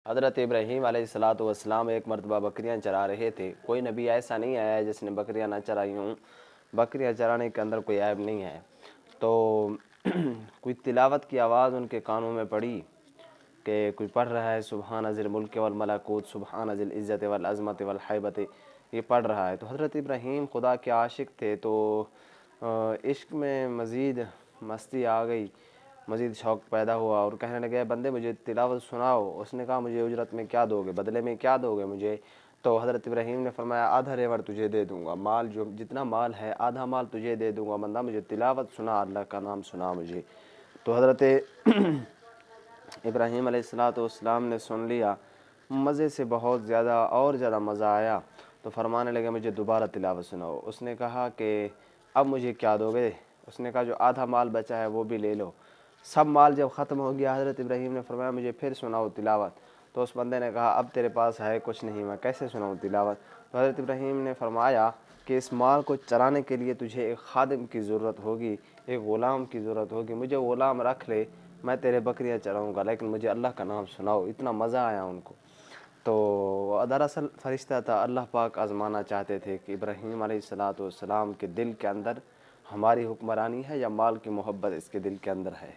حضرت ابراہیم علیہ الصلاۃ والسلام ایک مرتبہ بکریاں چرا رہے تھے۔ کوئی نبی ایسا نہیں آیا ہے جس نے بکریاں نہ چرائی ہوں، بکریاں چرانے کے اندر کوئی عیب نہیں ہے۔ تو کوئی تلاوت کی آواز ان کے کانوں میں پڑی کہ کوئی پڑھ رہا ہے سبحان ذی الملک والملکوت سبحان ذی العزت والعظمت والہیبت، یہ پڑھ رہا ہے۔ تو حضرت ابراہیم خدا کے عاشق تھے، تو عشق میں مزید مستی آ گئی، مزید شوق پیدا ہوا اور کہنے لگے بندے مجھے تلاوت سناؤ۔ اس نے کہا مجھے اجرت میں کیا دو گے، بدلے میں کیا دو گے مجھے؟ تو حضرت ابراہیم نے فرمایا آدھا ریوڑ تجھے دے دوں گا، مال جو جتنا مال ہے آدھا مال تجھے دے دوں گا، بندہ مجھے تلاوت سنا، اللہ کا نام سنا مجھے۔ تو حضرت ابراہیم علیہ الصلاۃ والسلام نے سن لیا، مزے سے بہت زیادہ اور زیادہ مزہ آیا، تو فرمانے لگے مجھے دوبارہ تلاوت سناؤ۔ اس نے کہا کہ اب مجھے کیا دو گے؟ اس نے کہا جو آدھا مال بچا ہے وہ بھی لے لو۔ سب مال جب ختم ہو گیا، حضرت ابراہیم نے فرمایا مجھے پھر سناؤ تلاوت۔ تو اس بندے نے کہا اب تیرے پاس ہے کچھ نہیں، میں کیسے سناؤں تلاوت؟ تو حضرت ابراہیم نے فرمایا کہ اس مال کو چرانے کے لیے تجھے ایک خادم کی ضرورت ہوگی، ایک غلام کی ضرورت ہوگی، مجھے غلام رکھ لے، میں تیرے بکریاں چراؤں گا، لیکن مجھے اللہ کا نام سناؤ۔ اتنا مزہ آیا ان کو۔ تو دراصل فرشتہ تھا، اللہ پاک آزمانا چاہتے تھے کہ ابراہیم علیہ الصلاۃ والسلام کے دل کے اندر ہماری حکمرانی ہے یا مال کی محبت اس کے دل کے اندر ہے۔